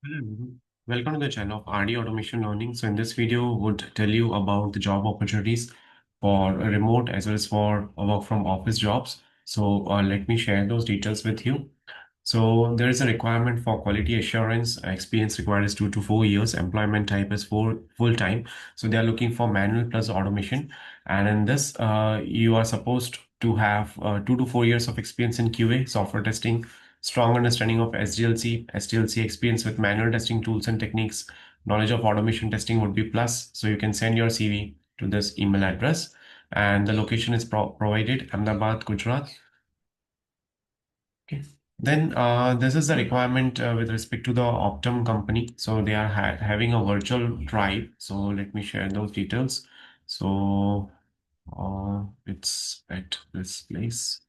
Hello, everyone. Welcome to the channel of RD Automation Learning. So in this video, would tell you about the job opportunities for a remote as well as for a work from office jobs. So let me share those details with you. So there is a requirement for quality assurance. Experience required is 2 to 4 years. Employment type is full time. So they are looking for manual plus automation. And in this, you are supposed to have 2 to 4 years of experience in QA, software testing, strong understanding of SDLC experience with manual testing tools and techniques, knowledge of automation testing would be plus. So you can send your CV to this email address. And the location is provided, Ahmedabad, Gujarat. Okay. Then this is the requirement with respect to the Optum company. So they are having a virtual drive. So let me share those details. So it's at this place.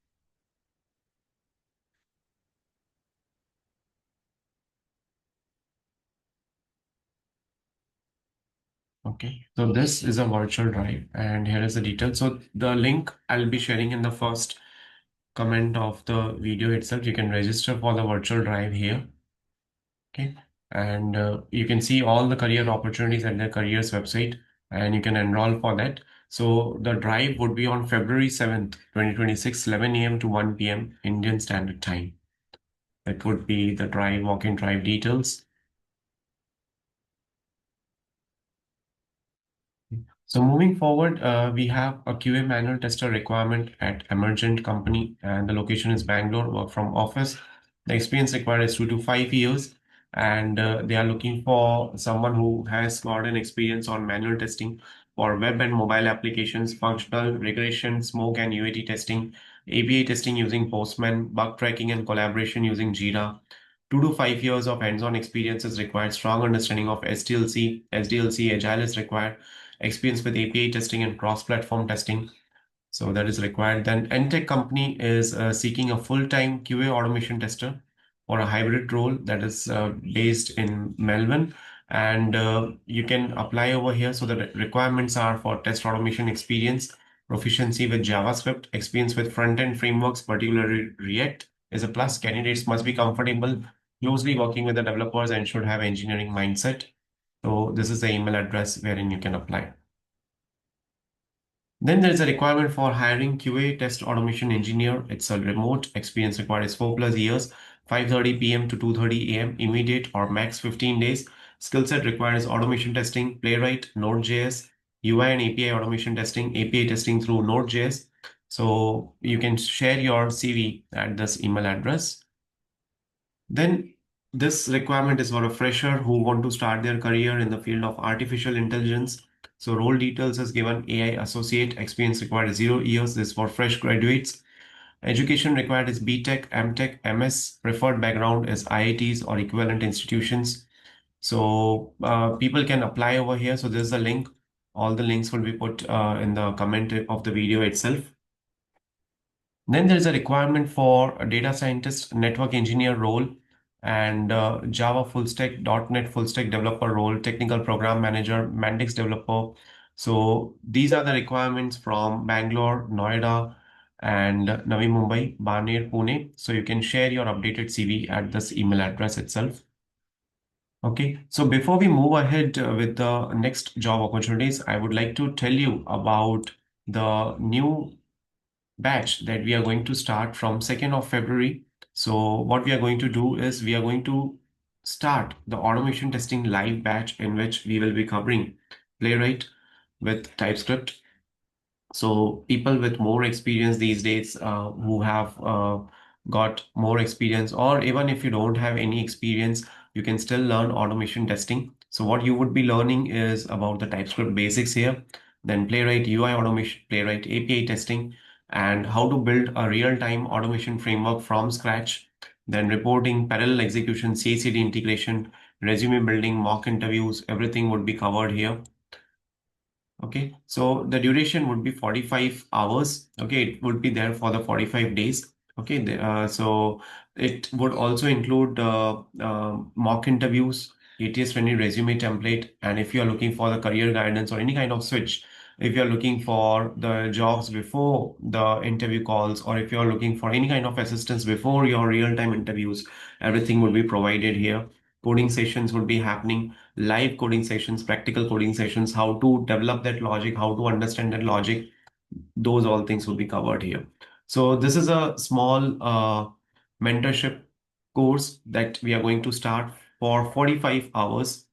Okay. So this is a virtual drive, and here is the detail. So the link I'll be sharing in the first comment of the video itself. You can register for the virtual drive here. Okay. And you can see all the career opportunities at the careers website and you can enroll for that. So the drive would be on February 7th, 2026, 11 a.m. to 1 p.m. Indian Standard Time. That would be the drive, walk-in drive details. So moving forward, we have a QA manual tester requirement at Emergent Company, and the location is Bangalore, work from office. The experience required is 2 to 5 years, and they are looking for someone who has got an experience on manual testing for web and mobile applications, functional regression, smoke and UAT testing, API testing using Postman, bug tracking and collaboration using Jira. 2 to 5 years of hands-on experience is required. Strong understanding of SDLC, Agile is required. Experience with API testing and cross-platform testing. So that is required. Then Entech company is seeking a full-time QA automation tester for a hybrid role that is based in Melbourne. And you can apply over here. So the requirements are for test automation experience, proficiency with JavaScript, experience with front-end frameworks, particularly React is a plus. Candidates must be comfortable closely working with the developers and should have engineering mindset. So this is the email address wherein you can apply. Then there's a requirement for hiring QA test automation engineer. It's a remote experience required is 4 plus years, 5:30 p.m. to 2:30 a.m. immediate or max 15 days. Skill set required is automation testing, Playwright, Node.js, UI and API automation testing, API testing through Node.js. So you can share your CV at this email address. Then this requirement is for a fresher who want to start their career in the field of artificial intelligence. So role details is given AI associate, experience required is 0 years. This is for fresh graduates. Education required is BTech, MTech, MS. Preferred background is IITs or equivalent institutions. So people can apply over here. So this is a link. All the links will be put in the comment of the video itself. Then there is a requirement for a data scientist, network engineer role, and Java full stack, .NET full stack developer role, technical program manager, Mendix developer. So these are the requirements from Bangalore, Noida, and Navi Mumbai, Baner, Pune. So you can share your updated CV at this email address itself. Okay, so before we move ahead with the next job opportunities, I would like to tell you about the new batch that we are going to start from 2nd of February. So what we are going to do is we are going to start the automation testing live batch in which we will be covering Playwright with TypeScript. So people with more experience these days who have got more experience, or even if you don't have any experience, you can still learn automation testing. So what you would be learning is about the TypeScript basics here, then Playwright UI automation, Playwright API testing, and how to build a real-time automation framework from scratch, then reporting, parallel execution, CI/CD integration, resume building, mock interviews, everything would be covered here. Okay, so the duration would be 45 hours. Okay, it would be there for the 45 days. Okay, so it would also include mock interviews, ATS friendly resume template, and if you are looking for the career guidance or any kind of switch, if you are looking for the jobs before the interview calls, or if you are looking for any kind of assistance before your real-time interviews, everything will be provided here. coding sessions would be happening, live coding sessions, practical coding sessions, how to develop that logic, how to understand that logic. Those all things will be covered here. So this is a small mentorship course that we are going to start for 45 hours.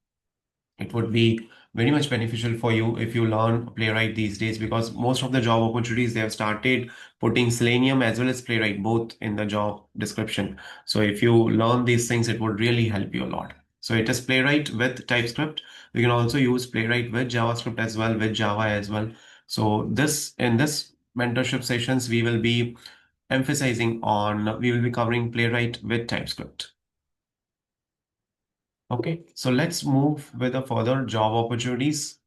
It would be very much beneficial for you if you learn Playwright these days, because most of the job opportunities they have started putting Selenium as well as Playwright both in the job description. So if you learn these things, it would really help you a lot. So it is Playwright with TypeScript. You can also use Playwright with JavaScript as well, with Java as well. So this in this mentorship sessions, we will be covering Playwright with TypeScript. Okay, so let's move with the further job opportunities.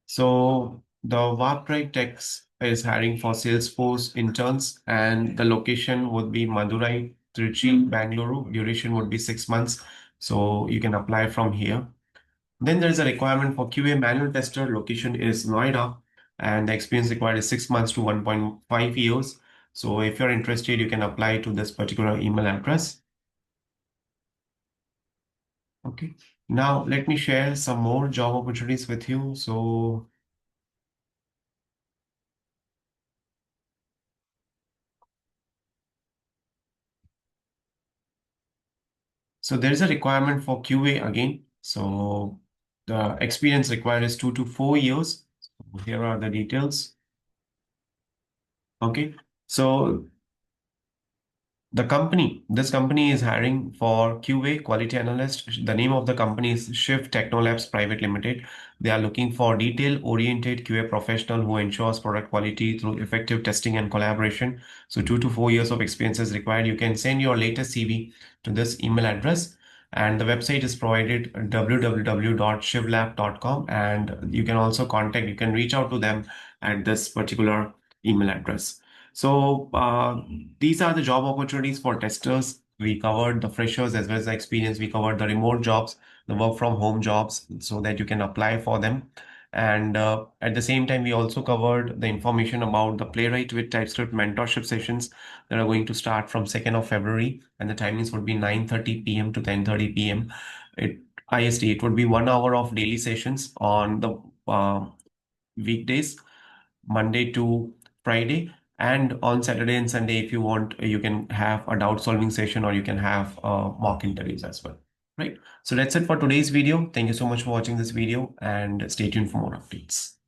So the WebDriver Techs is hiring for Salesforce interns, and the location would be Madurai, Trichy, Bangalore. Duration would be 6 months. So you can apply from here. Then there's a requirement for QA manual tester. Location is Noida, and the experience required is 6 months to 1.5 years. So if you're interested, you can apply to this particular email address. Okay. Now let me share some more job opportunities with you. So there is a requirement for QA again. So the experience required is 2 to 4 years. So here are the details. Okay. So this company is hiring for QA quality analyst. The name of the company is Shift Technolabs Private Limited. They are looking for detail-oriented QA professional who ensures product quality through effective testing and collaboration. So 2 to 4 years of experience is required. You can send your latest CV to this email address. And the website is provided www.shivlab.com. And you can reach out to them at this particular email address. So these are the job opportunities for testers. We covered the freshers as well as the experience. We covered the remote jobs, the work from home jobs, so that you can apply for them. And at the same time, we also covered the information about the Playwright with TypeScript mentorship sessions that are going to start from 2nd of February, and the timings would be 9:30 p.m. to 10:30 p.m. It IST. It would be 1 hour of daily sessions on the weekdays, Monday to Friday. And on Saturday and Sunday, if you want, you can have a doubt solving session or you can have mock interviews as well. Right. So that's it for today's video. Thank you so much for watching this video and stay tuned for more updates.